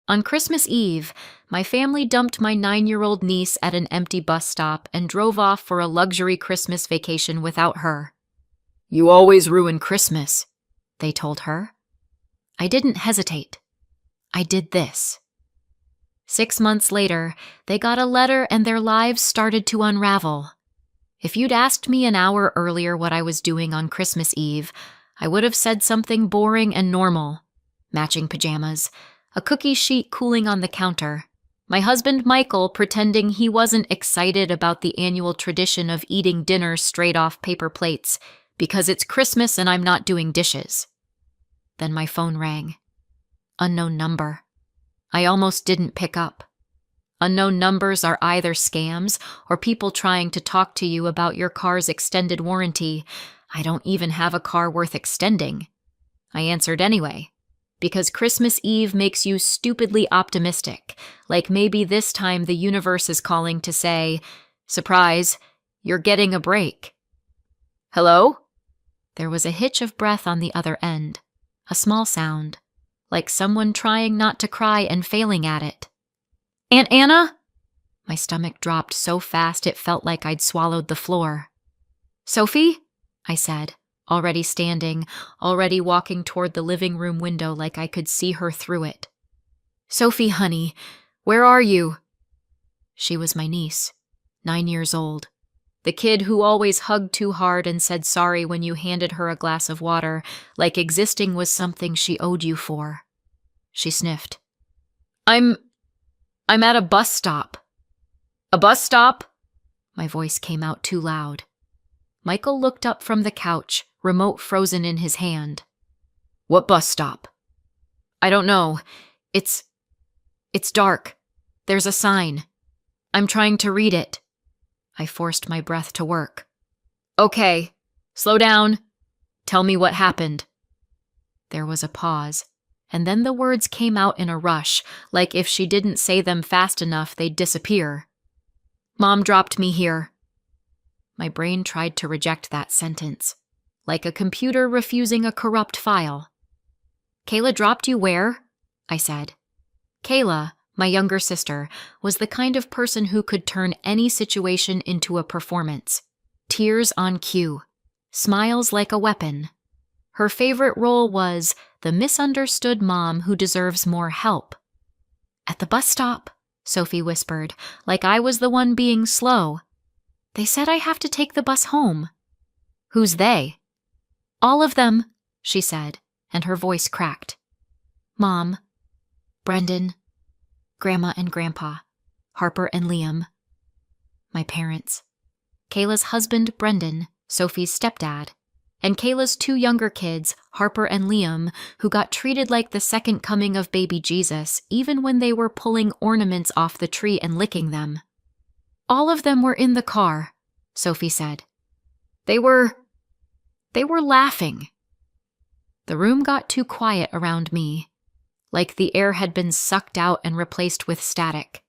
On Christmas Eve, my family dumped my 9-year-old niece at an empty bus stop and drove off for a luxury Christmas vacation without her. "You always ruin Christmas," they told her. I didn't hesitate. I did this. 6 months later, they got a letter and their lives started to unravel. If you'd asked me an hour earlier what I was doing on Christmas Eve, I would have said something boring and normal. Matching pajamas, a cookie sheet cooling on the counter, my husband Michael pretending he wasn't excited about the annual tradition of eating dinner straight off paper plates because it's Christmas and I'm not doing dishes. Then my phone rang. Unknown number. I almost didn't pick up. Unknown numbers are either scams or people trying to talk to you about your car's extended warranty. I don't even have a car worth extending. I answered anyway, because Christmas Eve makes you stupidly optimistic, like maybe this time the universe is calling to say, "Surprise, you're getting a break." "Hello?" There was a hitch of breath on the other end, a small sound, like someone trying not to cry and failing at it. "Aunt Anna?" My stomach dropped so fast it felt like I'd swallowed the floor. "Sophie?" I said, already standing, already walking toward the living room window like I could see her through it. "Sophie, honey, where are you?" She was my niece, 9 years old. The kid who always hugged too hard and said sorry when you handed her a glass of water, like existing was something she owed you for. She sniffed. I'm at a bus stop." "A bus stop?" My voice came out too loud. Michael looked up from the couch, remote frozen in his hand. "What bus stop?" "I don't know. It's dark. There's a sign. I'm trying to read it." I forced my breath to work. "Okay, slow down. Tell me what happened." There was a pause, and then the words came out in a rush, like if she didn't say them fast enough, they'd disappear. "Mom dropped me here." My brain tried to reject that sentence, like a computer refusing a corrupt file. "Kayla dropped you where?" I said. Kayla, my younger sister, was the kind of person who could turn any situation into a performance. Tears on cue. Smiles like a weapon. Her favorite role was the misunderstood mom who deserves more help. "At the bus stop," Sophie whispered, like I was the one being slow. "They said I have to take the bus home." "Who's they?" "All of them," she said, and her voice cracked. "Mom, Brendan, Grandma and Grandpa, Harper and Liam." My parents. Kayla's husband, Brendan, Sophie's stepdad, and Kayla's 2 younger kids, Harper and Liam, who got treated like the second coming of baby Jesus, even when they were pulling ornaments off the tree and licking them. "All of them were in the car," Sophie said. They were laughing." The room got too quiet around me, like the air had been sucked out and replaced with static.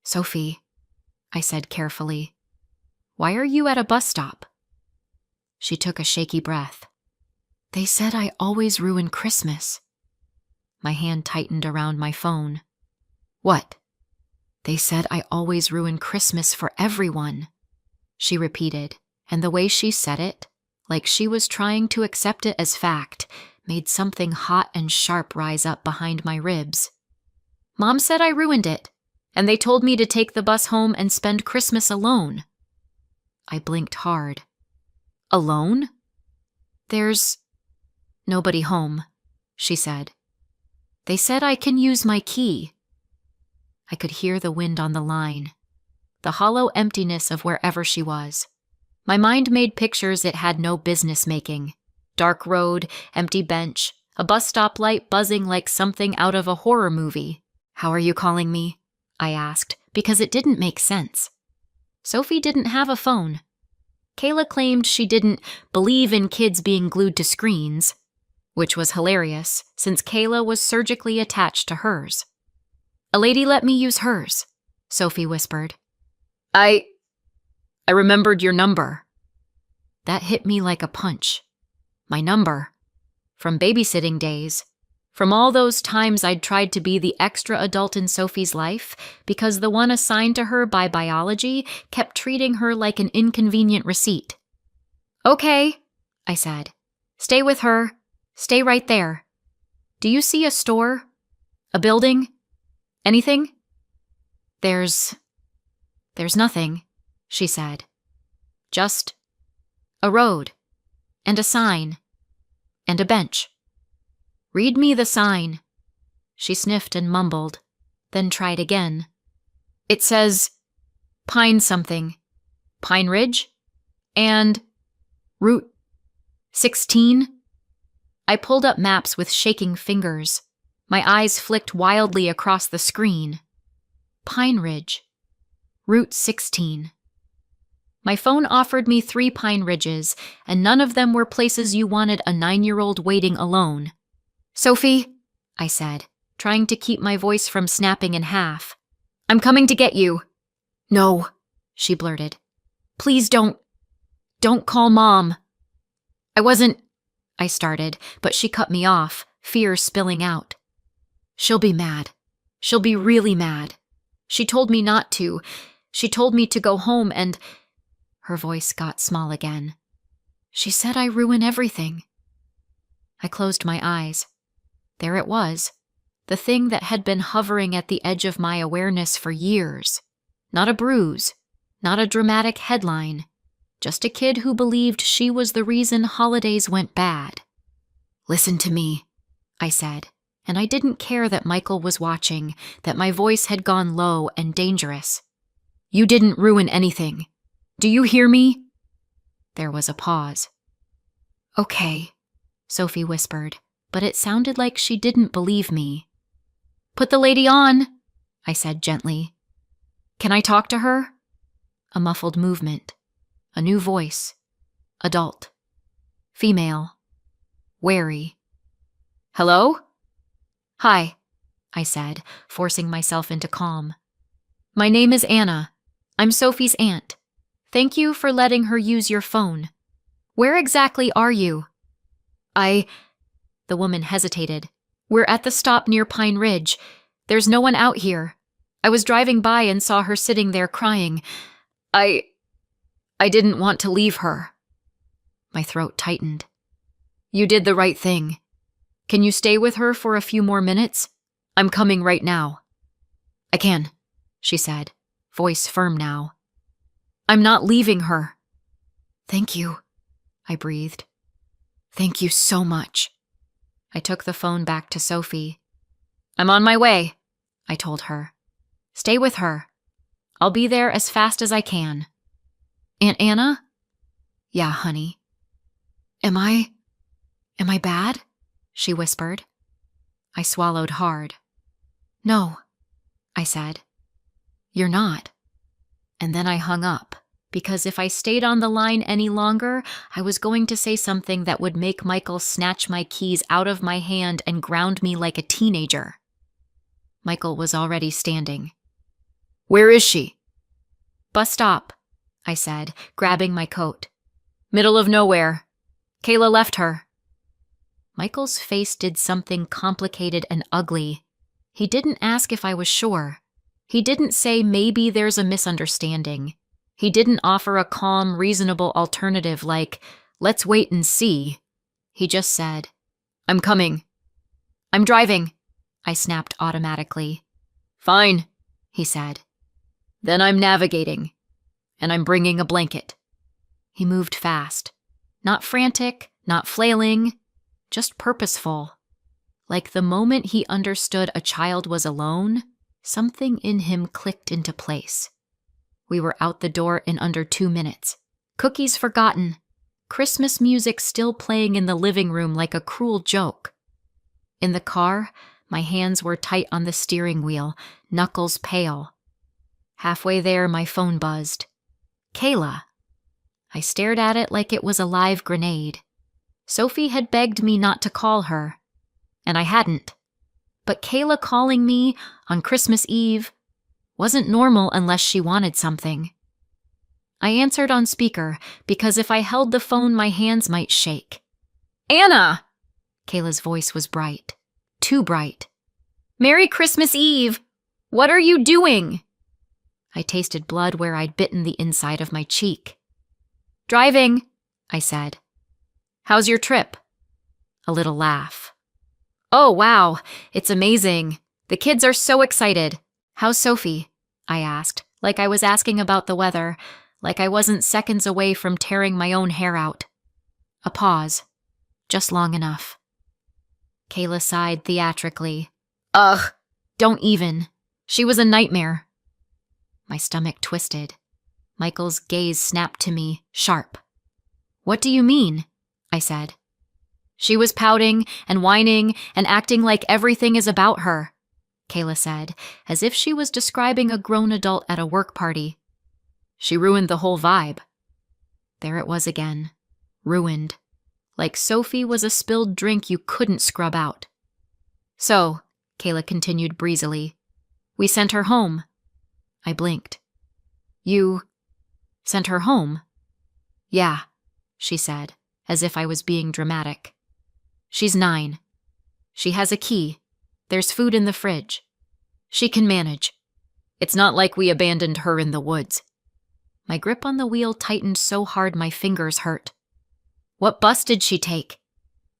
"Sophie," I said carefully, "why are you at a bus stop?" She took a shaky breath. "They said I always ruin Christmas." My hand tightened around my phone. "What?" "They said I always ruin Christmas for everyone," she repeated, and the way she said it, like she was trying to accept it as fact, made something hot and sharp rise up behind my ribs. "Mom said I ruined it, and they told me to take the bus home and spend Christmas alone." I blinked hard. "Alone?" "There's nobody home," she said. "They said I can use my key." I could hear the wind on the line, the hollow emptiness of wherever she was. My mind made pictures it had no business making. Dark road, empty bench, a bus stop light buzzing like something out of a horror movie. "How are you calling me?" I asked, because it didn't make sense. Sophie didn't have a phone. Kayla claimed she didn't believe in kids being glued to screens, which was hilarious since Kayla was surgically attached to hers. "A lady let me use hers," Sophie whispered. I remembered your number." That hit me like a punch. My number. From babysitting days. From all those times I'd tried to be the extra adult in Sophie's life because the one assigned to her by biology kept treating her like an inconvenient receipt. Okay, I said. Stay with her. Stay right there. Do you see a store? A building? Anything? There's nothing, she said. Just a road, and a sign, and a bench. Read me the sign. She sniffed and mumbled, then tried again. It says Pine something, Pine Ridge, and Route 16. I pulled up maps with shaking fingers. My eyes flicked wildly across the screen. Pine Ridge. Route 16. My phone offered me 3 Pine Ridges, and none of them were places you wanted a 9-year-old waiting alone. Sophie, I said, trying to keep my voice from snapping in half. I'm coming to get you. No, she blurted. Please don't call Mom. I started, but she cut me off, fear spilling out. She'll be mad. She'll be really mad. She told me not to. She told me to go home and... Her voice got small again. She said I ruin everything. I closed my eyes. There it was, the thing that had been hovering at the edge of my awareness for years. Not a bruise, not a dramatic headline, just a kid who believed she was the reason holidays went bad. Listen to me, I said, and I didn't care that Michael was watching, that my voice had gone low and dangerous. You didn't ruin anything. Do you hear me? There was a pause. Okay, Sophie whispered, but it sounded like she didn't believe me. Put the lady on, I said gently. Can I talk to her? A muffled movement. A new voice. Adult. Female. Wary. Hello? Hi, I said, forcing myself into calm. My name is Anna. I'm Sophie's aunt. Thank you for letting her use your phone. Where exactly are you? The woman hesitated. We're at the stop near Pine Ridge. There's no one out here. I was driving by and saw her sitting there crying. I didn't want to leave her. My throat tightened. You did the right thing. Can you stay with her for a few more minutes? I'm coming right now. I can, she said, voice firm now. I'm not leaving her. Thank you, I breathed. Thank you so much. I took the phone back to Sophie. I'm on my way, I told her. Stay with her. I'll be there as fast as I can. Aunt Anna? Yeah, honey. Am I bad? She whispered. I swallowed hard. No, I said. You're not. And then I hung up, because if I stayed on the line any longer, I was going to say something that would make Michael snatch my keys out of my hand and ground me like a teenager. Michael was already standing. Where is she? Bus stop, I said, grabbing my coat. Middle of nowhere. Kayla left her. Michael's face did something complicated and ugly. He didn't ask if I was sure. He didn't say maybe there's a misunderstanding. He didn't offer a calm, reasonable alternative like, let's wait and see. He just said, I'm coming. I'm driving, I snapped automatically. Fine, he said. Then I'm navigating, and I'm bringing a blanket. He moved fast. Not frantic, not flailing, just purposeful. Like the moment he understood a child was alone, something in him clicked into place. We were out the door in under 2 minutes. Cookies forgotten. Christmas music still playing in the living room like a cruel joke. In the car, my hands were tight on the steering wheel, knuckles pale. Halfway there, my phone buzzed. Kayla. I stared at it like it was a live grenade. Sophie had begged me not to call her, and I hadn't. But Kayla calling me on Christmas Eve wasn't normal unless she wanted something. I answered on speaker because if I held the phone, my hands might shake. Anna! Kayla's voice was bright. too bright. "Merry Christmas Eve! What are you doing?" I tasted blood where I'd bitten the inside of my cheek. "Driving," I said. "How's your trip?" A little laugh. "Oh, wow, it's amazing. The kids are so excited. How's Sophie?" I asked, like I was asking about the weather, like I wasn't seconds away from tearing my own hair out. A pause. Just long enough. Kayla sighed theatrically. "Ugh, don't even. She was a nightmare." My stomach twisted. Michael's gaze snapped to me, sharp. "What do you mean?" I said. "She was pouting and whining and acting like everything is about her," Kayla said, as if she was describing a grown adult at a work party. "She ruined the whole vibe." There it was again. Ruined. Like Sophie was a spilled drink you couldn't scrub out. "So," Kayla continued breezily, "we sent her home." I blinked. "You sent her home?" "Yeah," she said, as if I was being dramatic. "She's 9. She has a key. There's food in the fridge. She can manage. It's not like we abandoned her in the woods." My grip on the wheel tightened so hard my fingers hurt. "What bus did she take?"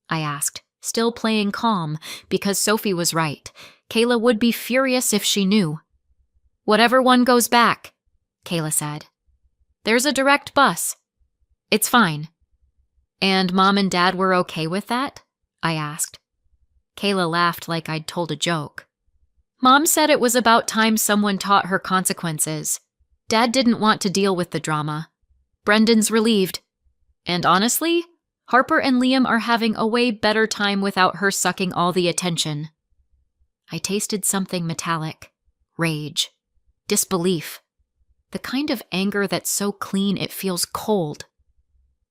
I asked, still playing calm, because Sophie was right. Kayla would be furious if she knew. "Whatever one goes back," Kayla said. "There's a direct bus. It's fine." "And Mom and Dad were okay with that?" I asked. Kayla laughed like I'd told a joke. "Mom said it was about time someone taught her consequences. Dad didn't want to deal with the drama. Brendan's relieved. And honestly, Harper and Liam are having a way better time without her sucking all the attention." I tasted something metallic. Rage. Disbelief. The kind of anger that's so clean it feels cold.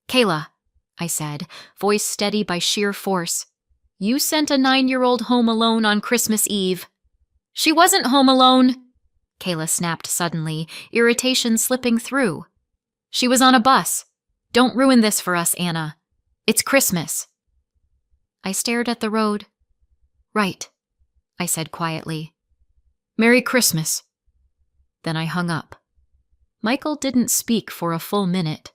"Kayla," I said, voice steady by sheer force, "you sent a 9-year-old home alone on Christmas Eve." "She wasn't home alone," Kayla snapped suddenly, irritation slipping through. "She was on a bus. Don't ruin this for us, Anna. It's Christmas." I stared at the road. "Right," I said quietly. "Merry Christmas." Then I hung up. Michael didn't speak for a full minute.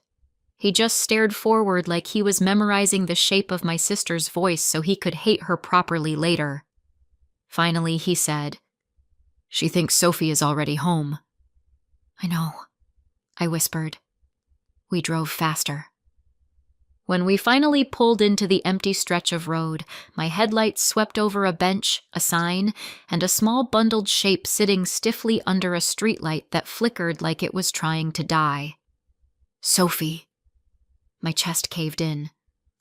He just stared forward like he was memorizing the shape of my sister's voice so he could hate her properly later. Finally, he said, "She thinks Sophie is already home." "I know," I whispered. We drove faster. When we finally pulled into the empty stretch of road, my headlights swept over a bench, a sign, and a small bundled shape sitting stiffly under a streetlight that flickered like it was trying to die. "Sophie." My chest caved in.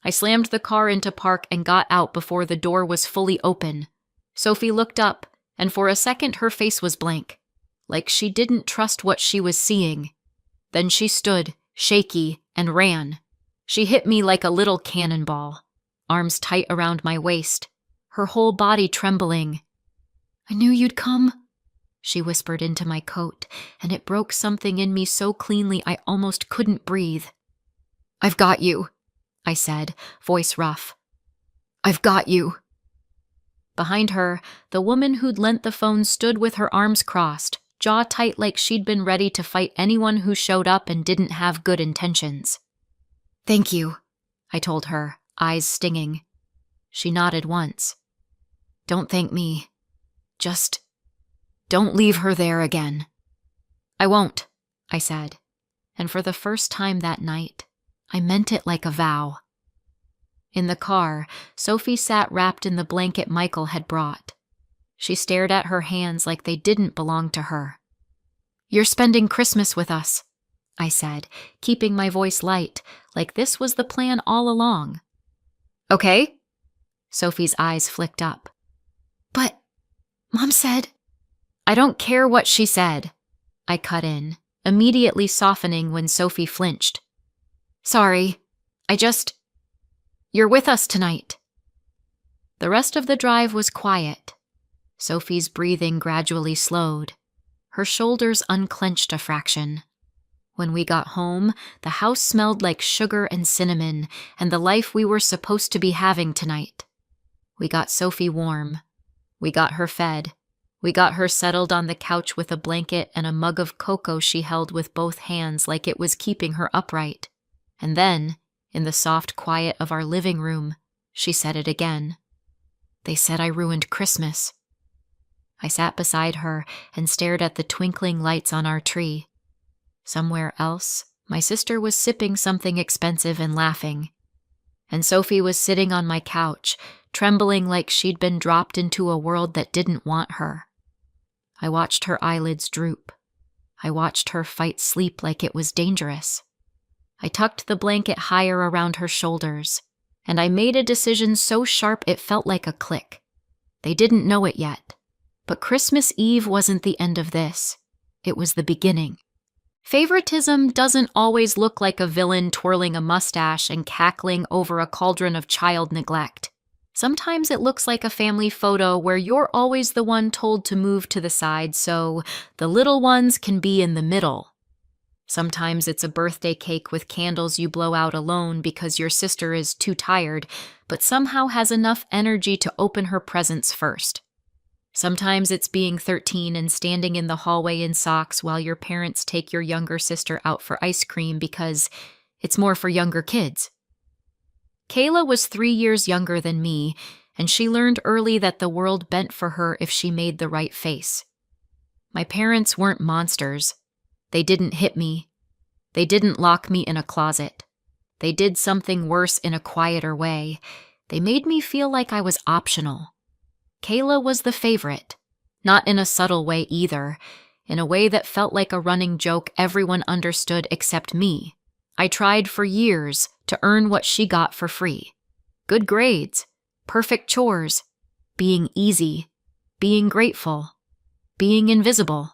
I slammed the car into park and got out before the door was fully open. Sophie looked up, and for a second her face was blank, like she didn't trust what she was seeing. Then she stood, shaky, and ran. She hit me like a little cannonball, arms tight around my waist, her whole body trembling. "I knew you'd come," she whispered into my coat, and it broke something in me so cleanly I almost couldn't breathe. "I've got you," I said, voice rough. "I've got you." Behind her, the woman who'd lent the phone stood with her arms crossed, jaw tight like she'd been ready to fight anyone who showed up and didn't have good intentions. "Thank you," I told her, eyes stinging. She nodded once. "Don't thank me. Just don't leave her there again." "I won't," I said, and for the first time that night, I meant it like a vow. In the car, Sophie sat wrapped in the blanket Michael had brought. She stared at her hands like they didn't belong to her. "You're spending Christmas with us," I said, keeping my voice light, like this was the plan all along. "Okay?" Sophie's eyes flicked up. "But Mom said—" "I don't care what she said," I cut in, immediately softening when Sophie flinched. "Sorry, you're with us tonight." The rest of the drive was quiet. Sophie's breathing gradually slowed. Her shoulders unclenched a fraction. When we got home, the house smelled like sugar and cinnamon and the life we were supposed to be having tonight. We got Sophie warm, We got her fed. We got her settled on the couch with a blanket and a mug of cocoa she held with both hands like it was keeping her upright. And then, in the soft quiet of our living room, she said it again. They said I ruined Christmas. I sat beside her and stared at the twinkling lights on our tree. Somewhere else, my sister was sipping something expensive and laughing. And Sophie was sitting on my couch, trembling like she'd been dropped into a world that didn't want her. I watched her eyelids droop. I watched her fight sleep like it was dangerous. I tucked the blanket higher around her shoulders, and I made a decision so sharp it felt like a click. They didn't know it yet, but Christmas Eve wasn't the end of this. It was the beginning. Favoritism doesn't always look like a villain twirling a mustache and cackling over a cauldron of child neglect. Sometimes it looks like a family photo where you're always the one told to move to the side so the little ones can be in the middle. Sometimes it's a birthday cake with candles you blow out alone because your sister is too tired, but somehow has enough energy to open her presents first. Sometimes it's being 13 and standing in the hallway in socks while your parents take your younger sister out for ice cream because it's more for younger kids. Kayla was 3 years younger than me, and she learned early that the world bent for her if she made the right face. My parents weren't monsters. They didn't hit me. They didn't lock me in a closet. They did something worse in a quieter way. They made me feel like I was optional. Kayla was the favorite, not in a subtle way either, in a way that felt like a running joke everyone understood except me. I tried for years to earn what she got for free. Good grades, perfect chores, being easy, being grateful, being invisible.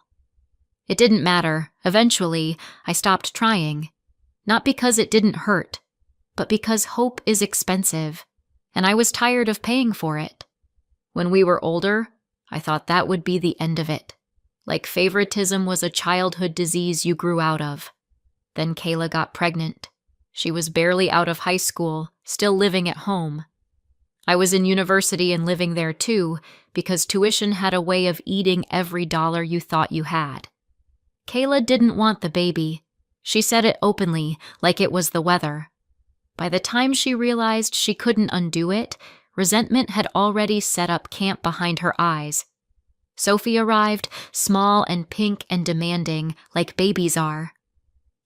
It didn't matter. Eventually, I stopped trying. Not because it didn't hurt, but because hope is expensive, and I was tired of paying for it. When we were older, I thought that would be the end of it. Like favoritism was a childhood disease you grew out of. Then Kayla got pregnant. She was barely out of high school, still living at home. I was in university and living there too, because tuition had a way of eating every dollar you thought you had. Kayla didn't want the baby. She said it openly, like it was the weather. By the time she realized she couldn't undo it, resentment had already set up camp behind her eyes. Sophie arrived, small and pink and demanding, like babies are.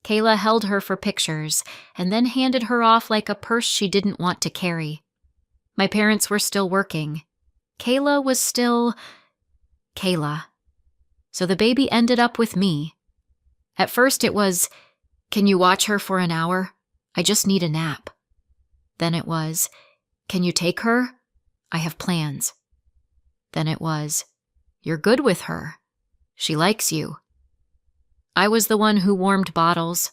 Kayla held her for pictures, and then handed her off like a purse she didn't want to carry. My parents were still working. Kayla was still Kayla. So the baby ended up with me. At first it was, "Can you watch her for an hour? I just need a nap." Then it was, "Can you take her? I have plans." Then it was, "You're good with her. She likes you." I was the one who warmed bottles,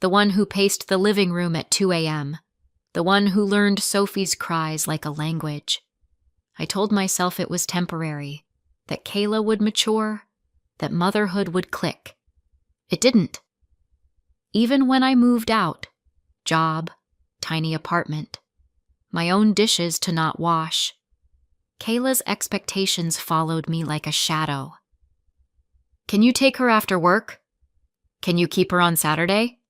the one who paced the living room at 2 a.m., the one who learned Sophie's cries like a language. I told myself it was temporary, that Kayla would mature, that motherhood would click. It didn't. Even when I moved out, job, tiny apartment, my own dishes to not wash, Kayla's expectations followed me like a shadow. "Can you take her after work? Can you keep her on Saturday?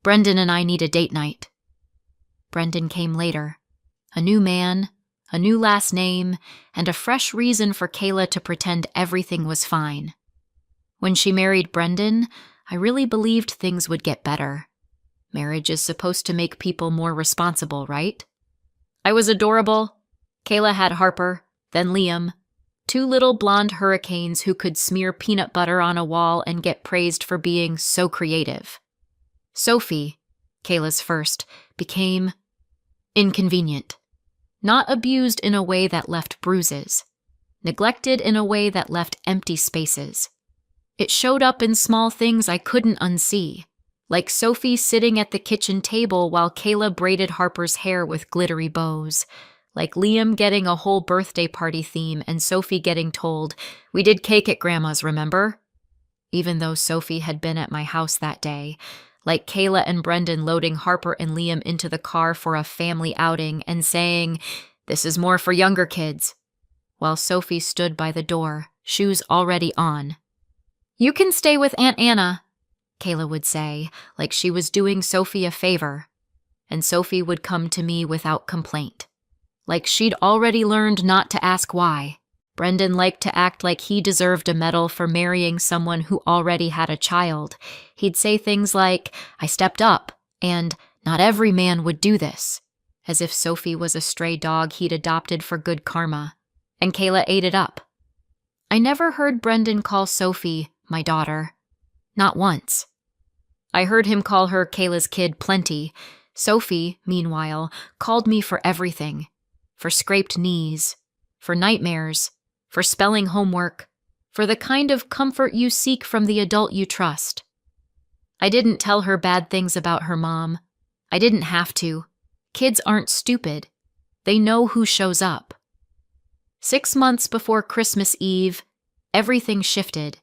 Brendan and I need a date night." Brendan came later. A new man, a new last name, and a fresh reason for Kayla to pretend everything was fine. When she married Brendan, I really believed things would get better. Marriage is supposed to make people more responsible, right? I was adorable. Kayla had Harper, then Liam, 2 little blonde hurricanes who could smear peanut butter on a wall and get praised for being so creative. Sophie, Kayla's first, became inconvenient. Not abused in a way that left bruises. Neglected in a way that left empty spaces. It showed up in small things I couldn't unsee, like Sophie sitting at the kitchen table while Kayla braided Harper's hair with glittery bows, like Liam getting a whole birthday party theme and Sophie getting told, "We did cake at Grandma's, remember?" Even though Sophie had been at my house that day, like Kayla and Brendan loading Harper and Liam into the car for a family outing and saying, "This is more for younger kids." while Sophie stood by the door, shoes already on. "You can stay with Aunt Anna," Kayla would say, like she was doing Sophie a favor. And Sophie would come to me without complaint, like she'd already learned not to ask why. Brendan liked to act like he deserved a medal for marrying someone who already had a child. He'd say things like, "I stepped up," and "not every man would do this," as if Sophie was a stray dog he'd adopted for good karma. And Kayla ate it up. I never heard Brendan call Sophie my daughter. Not once. I heard him call her Kayla's kid plenty. Sophie, meanwhile, called me for everything. For scraped knees, for nightmares, for spelling homework, for the kind of comfort you seek from the adult you trust. I didn't tell her bad things about her mom. I didn't have to. Kids aren't stupid. They know who shows up. 6 months before Christmas Eve, everything shifted.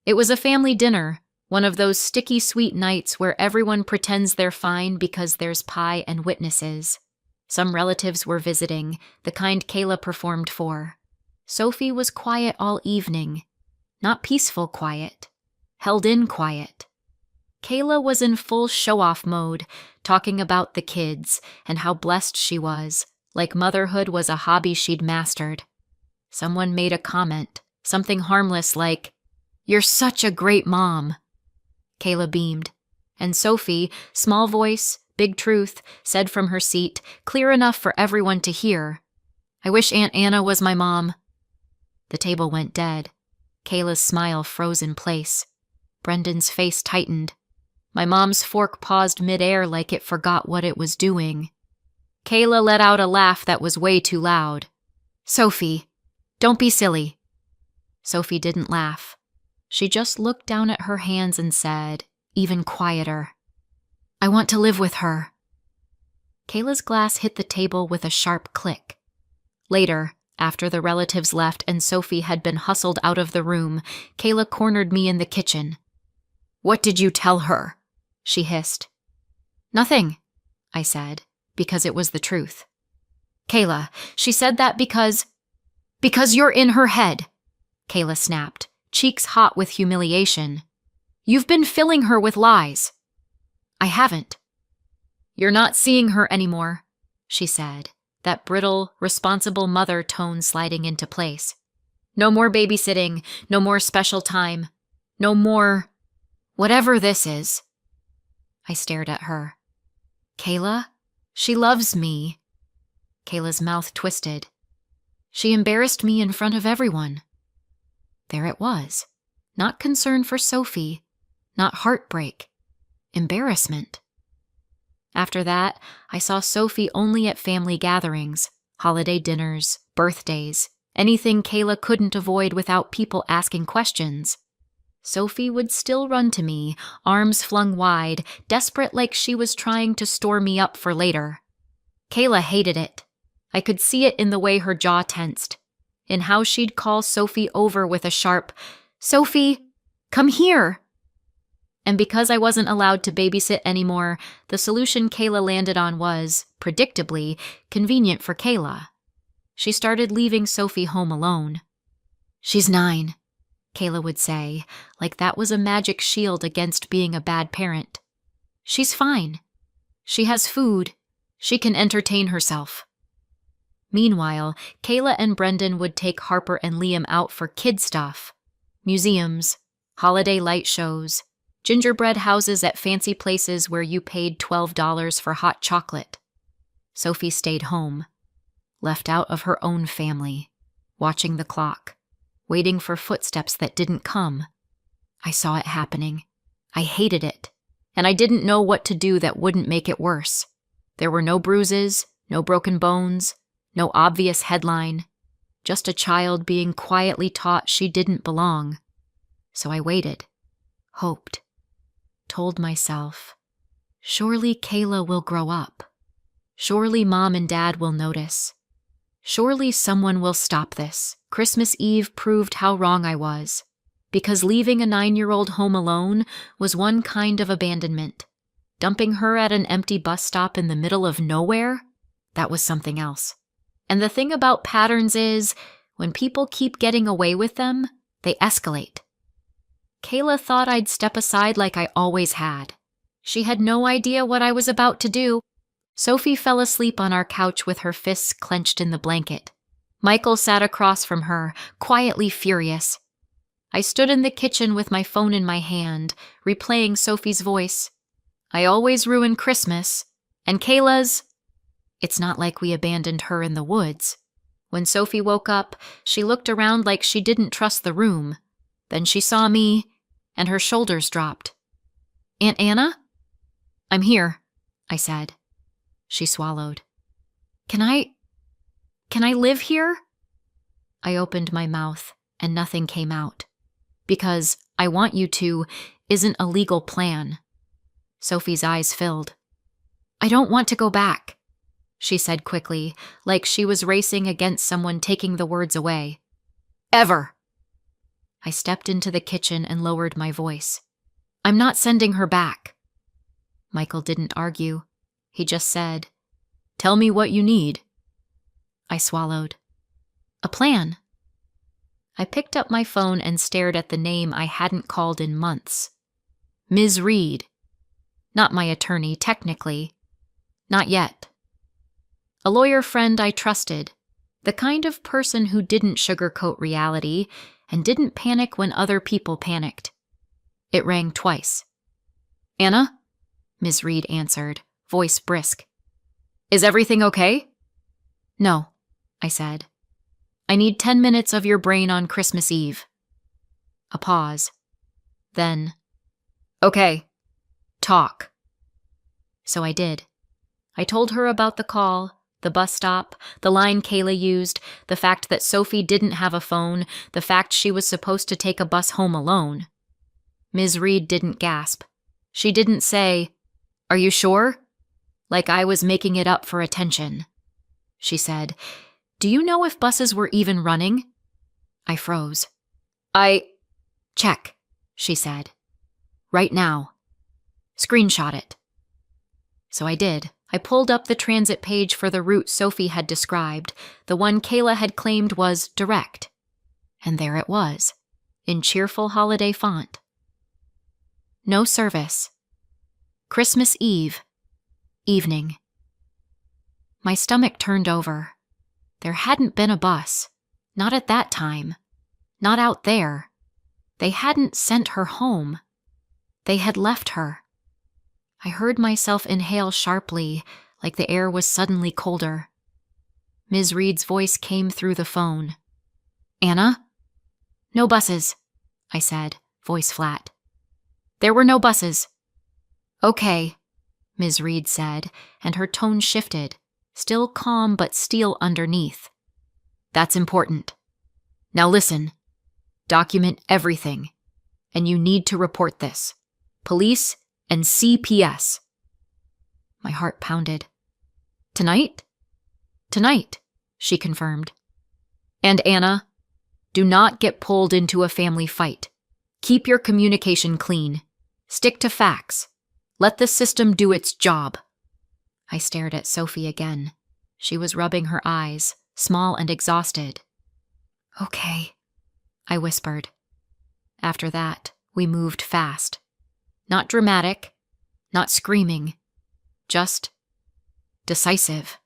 It was a family dinner, one of those sticky sweet nights where everyone pretends they're fine because there's pie and witnesses. Some relatives were visiting, the kind Kayla performed for. Sophie was quiet all evening. Not peaceful quiet. Held-in quiet. Kayla was in full show-off mode, talking about the kids and how blessed she was, like motherhood was a hobby she'd mastered. Someone made a comment, something harmless like, "You're such a great mom." Kayla beamed, and Sophie, small voice, big truth, said from her seat, clear enough for everyone to hear, "I wish Aunt Anna was my mom." The table went dead. Kayla's smile froze in place. Brendan's face tightened. My mom's fork paused midair like it forgot what it was doing. Kayla let out a laugh that was way too loud. "Sophie, don't be silly." Sophie didn't laugh. She just looked down at her hands and said, even quieter, "I want to live with her." Kayla's glass hit the table with a sharp click. Later, after the relatives left and Sophie had been hustled out of the room, Kayla cornered me in the kitchen. "What did you tell her?" she hissed. "Nothing," I said, because it was the truth. "Kayla, she said that because you're in her head," Kayla snapped, cheeks hot with humiliation. "You've been filling her with lies." "I haven't." "You're not seeing her anymore," she said, that brittle, responsible mother tone sliding into place. "No more babysitting, no more special time, no more whatever this is." I stared at her. "Kayla, she loves me." Kayla's mouth twisted. "She embarrassed me in front of everyone." There it was. Not concern for Sophie, not heartbreak, embarrassment. After that, I saw Sophie only at family gatherings, holiday dinners, birthdays, anything Kayla couldn't avoid without people asking questions. Sophie would still run to me, arms flung wide, desperate like she was trying to store me up for later. Kayla hated it. I could see it in the way her jaw tensed, in how she'd call Sophie over with a sharp, "Sophie, come here!" And because I wasn't allowed to babysit anymore, the solution Kayla landed on was, predictably, convenient for Kayla. She started leaving Sophie home alone. "She's 9, Kayla would say, like that was a magic shield against being a bad parent. "She's fine. She has food. She can entertain herself." Meanwhile, Kayla and Brendan would take Harper and Liam out for kid stuff. Museums, holiday light shows, gingerbread houses at fancy places where you paid $12 for hot chocolate. Sophie stayed home, left out of her own family, watching the clock, waiting for footsteps that didn't come. I saw it happening. I hated it, and I didn't know what to do that wouldn't make it worse. There were no bruises, no broken bones, no obvious headline, just a child being quietly taught she didn't belong. So I waited, hoped, told myself, surely Kayla will grow up. Surely Mom and Dad will notice. Surely someone will stop this. Christmas Eve proved how wrong I was, because leaving a 9-year-old home alone was one kind of abandonment. Dumping her at an empty bus stop in the middle of nowhere, that was something else. And the thing about patterns is, When people keep getting away with them, they escalate. Kayla thought I'd step aside like I always had. She had no idea what I was about to do. Sophie fell asleep on our couch with her fists clenched in the blanket. Michael sat across from her, quietly furious. I stood in the kitchen with my phone in my hand, replaying Sophie's voice. I always ruin Christmas. And Kayla's... It's not like we abandoned her in the woods. When Sophie woke up, she looked around like she didn't trust the room. Then she saw me, and her shoulders dropped. "Aunt Anna?" "I'm here," I said. She swallowed. Can I live here?" I opened my mouth, and nothing came out. Because "I want you to" isn't a legal plan. Sophie's eyes filled. "I don't want to go back," she said quickly, like she was racing against someone taking the words away. "Ever." I stepped into the kitchen and lowered my voice. "I'm not sending her back." Michael didn't argue. He just said, "Tell me what you need." I swallowed. "A plan." I picked up my phone and stared at the name I hadn't called in months. Ms. Reed. Not my attorney, technically. Not yet. A lawyer friend I trusted, the kind of person who didn't sugarcoat reality and didn't panic when other people panicked. It rang twice. "Anna?" Ms. Reed answered, voice brisk. "Is everything okay?" "No," I said. "I need 10 minutes of your brain on Christmas Eve." A pause. Then, "Okay, talk." So I did. I told her about the call, the bus stop, the line Kayla used, the fact that Sophie didn't have a phone, the fact she was supposed to take a bus home alone. Ms. Reed didn't gasp. She didn't say, "Are you sure?" like I was making it up for attention. She said, "Do you know if buses were even running?" I froze. Check," she said. "Right now. Screenshot it." So I did. I pulled up the transit page for the route Sophie had described, the one Kayla had claimed was direct. And there it was, in cheerful holiday font. No service. Christmas Eve. Evening. My stomach turned over. There hadn't been a bus. Not at that time. Not out there. They hadn't sent her home. They had left her. I heard myself inhale sharply, like the air was suddenly colder. Ms. Reed's voice came through the phone. "Anna?" "No buses," I said, voice flat. "There were no buses." "Okay," Ms. Reed said, and her tone shifted, still calm but steel underneath. "That's important. Now listen. Document everything. And you need to report this. Police and CPS." My heart pounded. "Tonight?" "Tonight," she confirmed. "And Anna, do not get pulled into a family fight. Keep your communication clean. Stick to facts. Let the system do its job." I stared at Sophie again. She was rubbing her eyes, small and exhausted. "Okay," I whispered. After that, we moved fast. Not dramatic, not screaming, just decisive.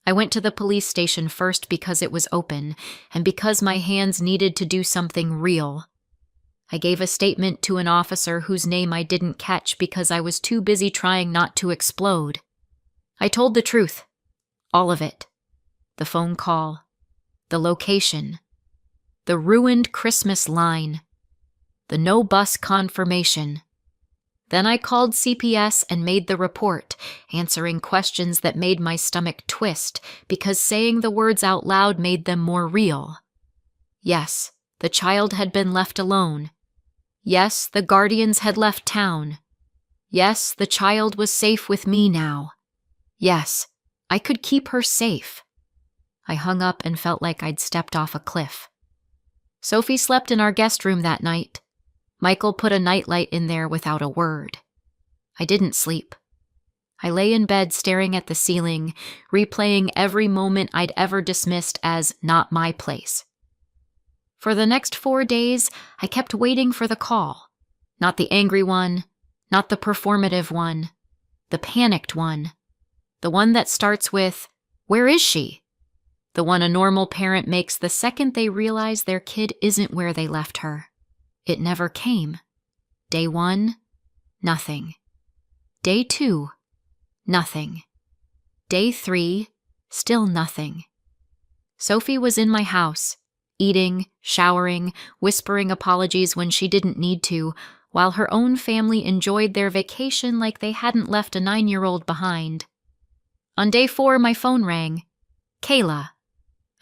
I went to the police station first because it was open, and because my hands needed to do something real. I gave a statement to an officer whose name I didn't catch because I was too busy trying not to explode. I told the truth. All of it. The phone call. The location. The ruined Christmas line. The no bus confirmation. Then I called CPS and made the report, answering questions that made my stomach twist because saying the words out loud made them more real. Yes, the child had been left alone. Yes, the guardians had left town. Yes, the child was safe with me now. Yes, I could keep her safe. I hung up and felt like I'd stepped off a cliff. Sophie slept in our guest room that night. Michael put a nightlight in there without a word. I didn't sleep. I lay in bed staring at the ceiling, replaying every moment I'd ever dismissed as not my place. For the next 4 days, I kept waiting for the call. Not the angry one, not the performative one, the panicked one. The one that starts with, "Where is she?" The one a normal parent makes the second they realize their kid isn't where they left her. It never came. Day 1, nothing. Day 2, nothing. Day 3, still nothing. Sophie was in my house, eating, showering, whispering apologies when she didn't need to, while her own family enjoyed their vacation like they hadn't left a 9-year-old behind. On day 4, my phone rang. Kayla.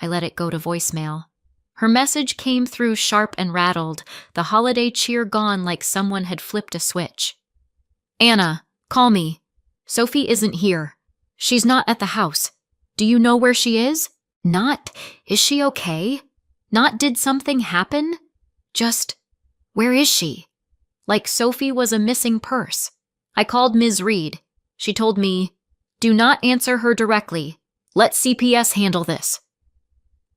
I let it go to voicemail. Her message came through sharp and rattled, the holiday cheer gone like someone had flipped a switch. Anna, call me. Sophie isn't here. She's not at the house. Do you know where she is? Not, is she okay? Not, did something happen? Just, where is she? Like Sophie was a missing purse. I called Ms. Reed. She told me, do not answer her directly. Let CPS handle this.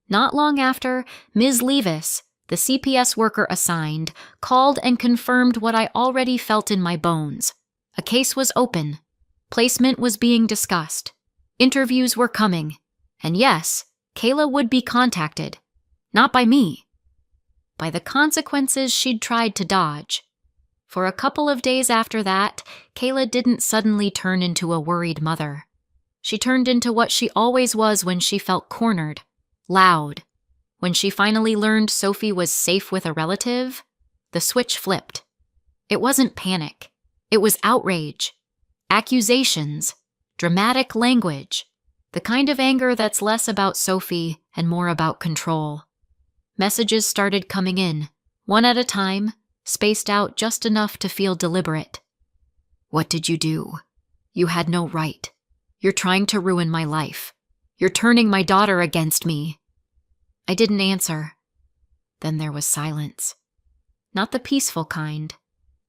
Not long after, Ms. Levis, the CPS worker assigned, called and confirmed what I already felt in my bones. A case was open. Placement was being discussed. Interviews were coming. And yes, Kayla would be contacted. Not by me. By the consequences she'd tried to dodge. For a couple of days after that, Kayla didn't suddenly turn into a worried mother. She turned into what she always was when she felt cornered. Loud. When she finally learned Sophie was safe with a relative, the switch flipped. It wasn't panic. It was outrage. Accusations. Dramatic language. The kind of anger that's less about Sophie and more about control. Messages started coming in, one at a time, spaced out just enough to feel deliberate. What did you do? You had no right. You're trying to ruin my life. You're turning my daughter against me. I didn't answer. Then there was silence. Not the peaceful kind.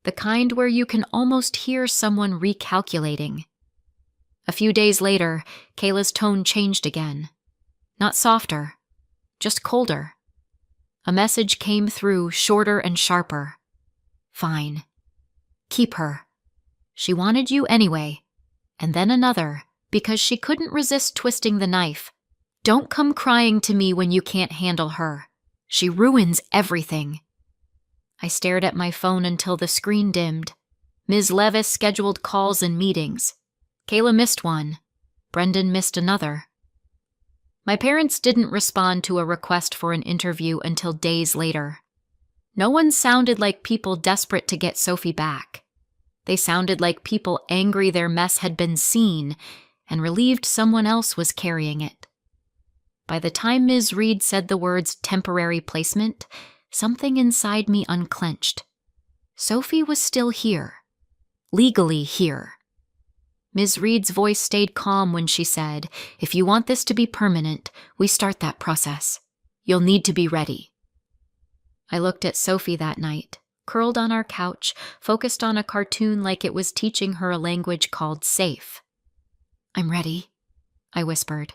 The kind where you can almost hear someone recalculating. A few days later, Kayla's tone changed again. Not softer, just colder. A message came through, shorter and sharper. Fine. Keep her. She wanted you anyway. And then another, because she couldn't resist twisting the knife. Don't come crying to me when you can't handle her. She ruins everything. I stared at my phone until the screen dimmed. Ms. Levis scheduled calls and meetings. Kayla missed one. Brendan missed another. My parents didn't respond to a request for an interview until days later. No one sounded like people desperate to get Sophie back. They sounded like people angry their mess had been seen and relieved someone else was carrying it. By the time Ms. Reed said the words temporary placement, something inside me unclenched. Sophie was still here. Legally here. Ms. Reed's voice stayed calm when she said, if you want this to be permanent, we start that process. You'll need to be ready. I looked at Sophie that night, curled on our couch, focused on a cartoon like it was teaching her a language called safe. I'm ready, I whispered.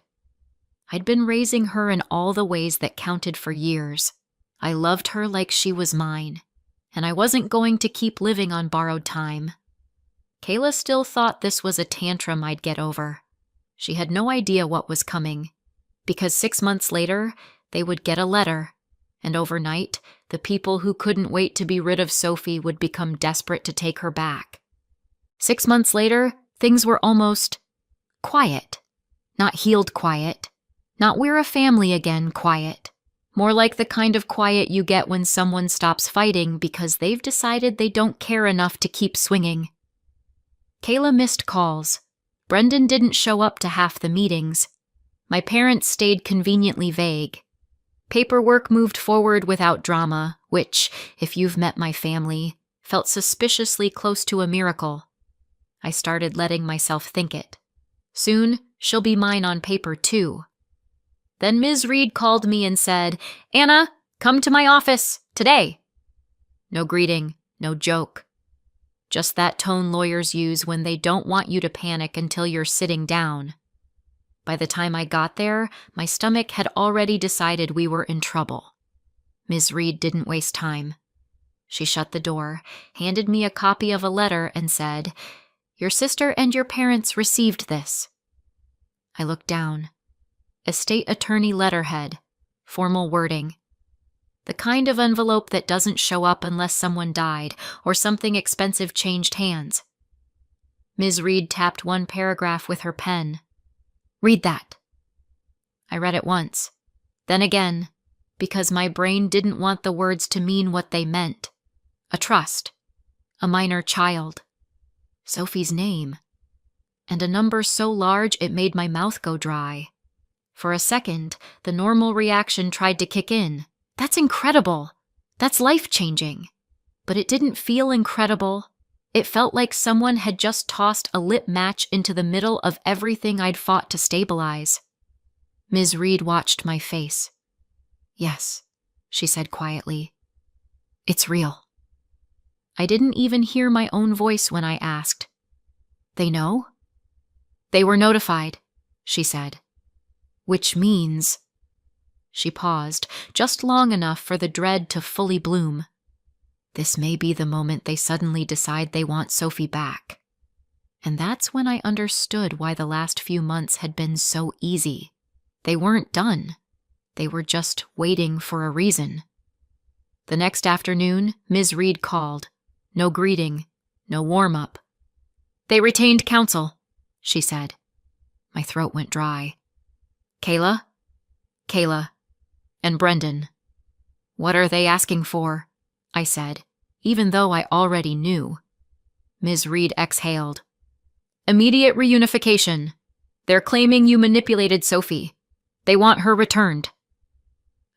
I'd been raising her in all the ways that counted for years. I loved her like she was mine, and I wasn't going to keep living on borrowed time. Kayla still thought this was a tantrum I'd get over. She had no idea what was coming, because 6 months later, they would get a letter, and overnight, the people who couldn't wait to be rid of Sophie would become desperate to take her back. 6 months later, things were almost quiet. Not healed quiet. Not we're a family again quiet. More like the kind of quiet you get when someone stops fighting because they've decided they don't care enough to keep swinging. Kayla missed calls. Brendan didn't show up to half the meetings. My parents stayed conveniently vague. Paperwork moved forward without drama, which, if you've met my family, felt suspiciously close to a miracle. I started letting myself think it. Soon, she'll be mine on paper too. Then Ms. Reed called me and said, Anna, come to my office, today. No greeting, no joke. Just that tone lawyers use when they don't want you to panic until you're sitting down. By the time I got there, my stomach had already decided we were in trouble. Ms. Reed didn't waste time. She shut the door, handed me a copy of a letter, and said, "Your sister and your parents received this." I looked down. Estate attorney letterhead, formal wording. The kind of envelope that doesn't show up unless someone died or something expensive changed hands. Ms. Reed tapped one paragraph with her pen. "Read that." I read it once, then again, because my brain didn't want the words to mean what they meant. A trust, a minor child, Sophie's name, and a number so large it made my mouth go dry. For a second, the normal reaction tried to kick in. That's incredible. That's life-changing. But it didn't feel incredible. It felt like someone had just tossed a lit match into the middle of everything I'd fought to stabilize. Ms. Reed watched my face. "Yes," she said quietly. "It's real." I didn't even hear my own voice when I asked, "They know?" "They were notified," she said. "Which means—" She paused, just long enough for the dread to fully bloom. "This may be the moment they suddenly decide they want Sophie back." And that's when I understood why the last few months had been so easy. They weren't done. They were just waiting for a reason. The next afternoon, Ms. Reed called. No greeting, no warm-up. "They retained counsel," she said. My throat went dry. "Kayla? Kayla. And Brendan." "What are they asking for?" I said, even though I already knew. Ms. Reed exhaled. "Immediate reunification. They're claiming you manipulated Sophie. They want her returned."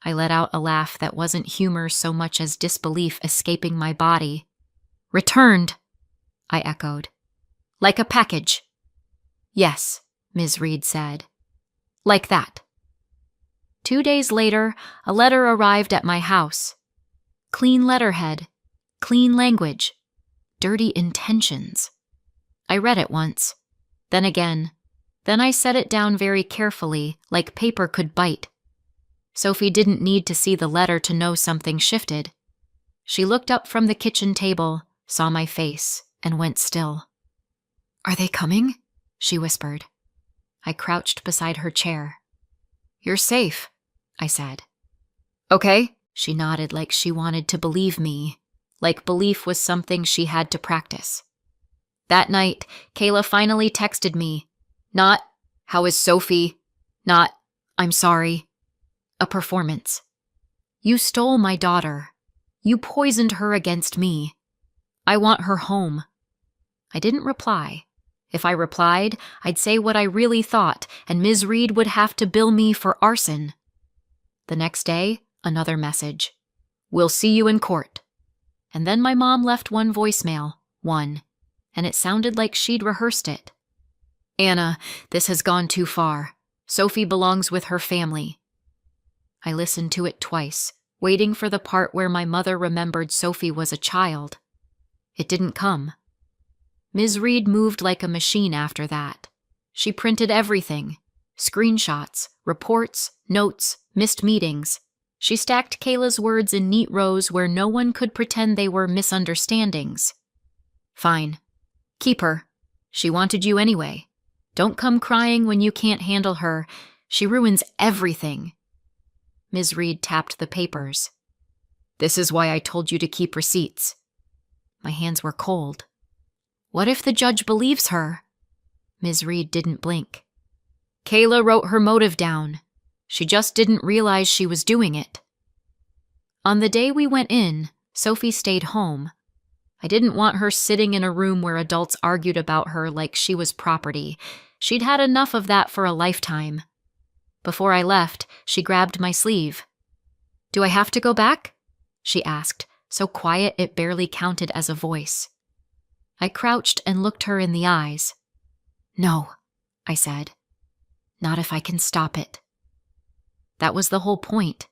I let out a laugh that wasn't humor so much as disbelief escaping my body. "Returned," I echoed. "Like a package." "Yes," Ms. Reed said. "Like that." 2 days later, a letter arrived at my house. Clean letterhead, clean language, dirty intentions. I read it once, then again. Then I set it down very carefully, like paper could bite. Sophie didn't need to see the letter to know something shifted. She looked up from the kitchen table, saw my face, and went still. "Are they coming?" she whispered. I crouched beside her chair. "You're safe," I said. "Okay," she nodded like she wanted to believe me, like belief was something she had to practice. That night, Kayla finally texted me. Not, "How is Sophie?" Not, "I'm sorry." A performance. "You stole my daughter. You poisoned her against me. I want her home." I didn't reply. If I replied, I'd say what I really thought, and Ms. Reed would have to bill me for arson. The next day, another message. "We'll see you in court." And then my mom left one voicemail, and it sounded like she'd rehearsed it. "Anna, this has gone too far. Sophie belongs with her family." I listened to it twice, waiting for the part where my mother remembered Sophie was a child. It didn't come. Ms. Reed moved like a machine after that. She printed everything. Screenshots, reports, notes, missed meetings. She stacked Kayla's words in neat rows where no one could pretend they were misunderstandings. "Fine. Keep her. She wanted you anyway. Don't come crying when you can't handle her. She ruins everything." Ms. Reed tapped the papers. "This is why I told you to keep receipts." My hands were cold. What if the judge believes her? Ms. Reed didn't blink. Kayla wrote her motive down. She just didn't realize she was doing it. On the day we went in, Sophie stayed home. I didn't want her sitting in a room where adults argued about her like she was property. She'd had enough of that for a lifetime. Before I left, she grabbed my sleeve. "Do I have to go back?" she asked, so quiet it barely counted as a voice. I crouched and looked her in the eyes. "No," I said. "Not if I can stop it." That was the whole point.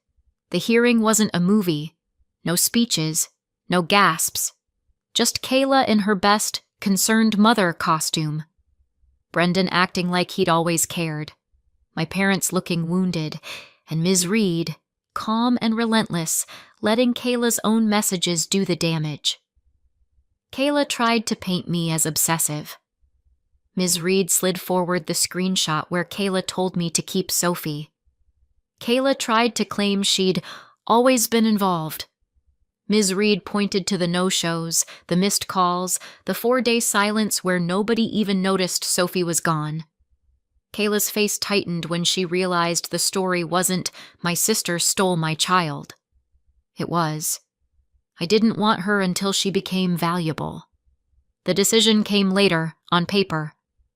The hearing wasn't a movie. No speeches, no gasps. Just Kayla in her best concerned mother costume. Brendan acting like he'd always cared. My parents looking wounded, and Ms. Reed, calm and relentless, letting Kayla's own messages do the damage. Kayla tried to paint me as obsessive. Ms. Reed slid forward the screenshot where Kayla told me to keep Sophie. Kayla tried to claim she'd always been involved. Ms. Reed pointed to the no-shows, the missed calls, the 4-day silence where nobody even noticed Sophie was gone. Kayla's face tightened when she realized the story wasn't "my sister stole my child." It was, "I didn't want her until she became valuable." The decision came later, on paper.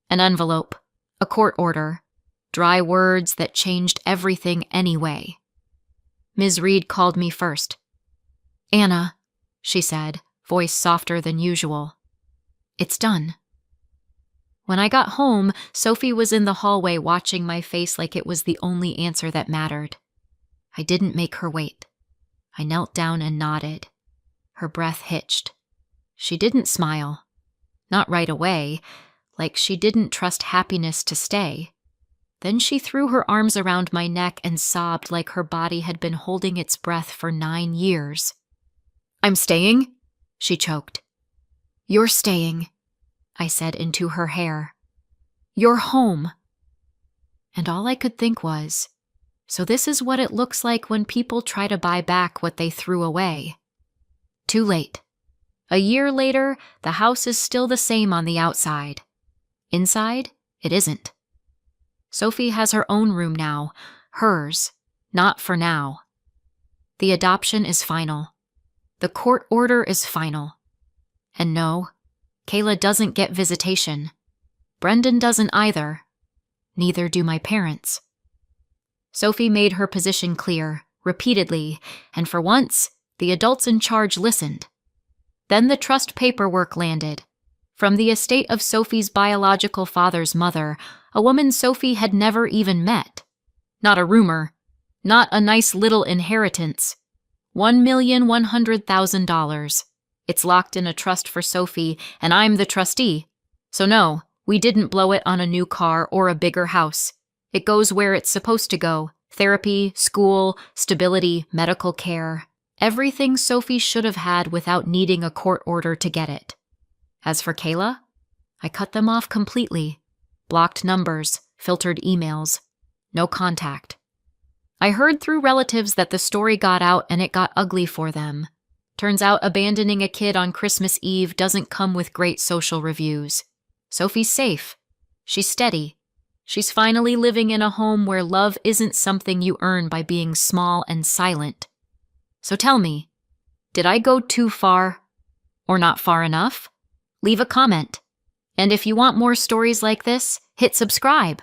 An envelope, a court order, dry words that changed everything anyway. Ms. Reed called me first. "Anna," she said, voice softer than usual. "It's done." When I got home, Sophie was in the hallway watching my face like it was the only answer that mattered. I didn't make her wait. I knelt down and nodded. Her breath hitched. She didn't smile. Not right away, like she didn't trust happiness to stay. Then she threw her arms around my neck and sobbed like her body had been holding its breath for 9 years. "I'm staying," she choked. "You're staying," I said into her hair. "You're home." And all I could think was, so this is what it looks like when people try to buy back what they threw away. Too late. A year later, the house is still the same on the outside. Inside, it isn't. Sophie has her own room now, hers, not for now. The adoption is final. The court order is final. And no, Kayla doesn't get visitation. Brendan doesn't either. Neither do my parents. Sophie made her position clear, repeatedly, and for once, the adults in charge listened. Then the trust paperwork landed. From the estate of Sophie's biological father's mother, a woman Sophie had never even met. Not a rumor. Not a nice little inheritance. $1,100,000. It's locked in a trust for Sophie, and I'm the trustee. So no, we didn't blow it on a new car or a bigger house. It goes where it's supposed to go. Therapy, school, stability, medical care. Everything Sophie should have had without needing a court order to get it. As for Kayla, I cut them off completely. Blocked numbers, filtered emails. No contact. I heard through relatives that the story got out and it got ugly for them. Turns out abandoning a kid on Christmas Eve doesn't come with great social reviews. Sophie's safe. She's steady. She's finally living in a home where love isn't something you earn by being small and silent. So tell me, did I go too far? Or not far enough? Leave a comment. And if you want more stories like this, hit subscribe.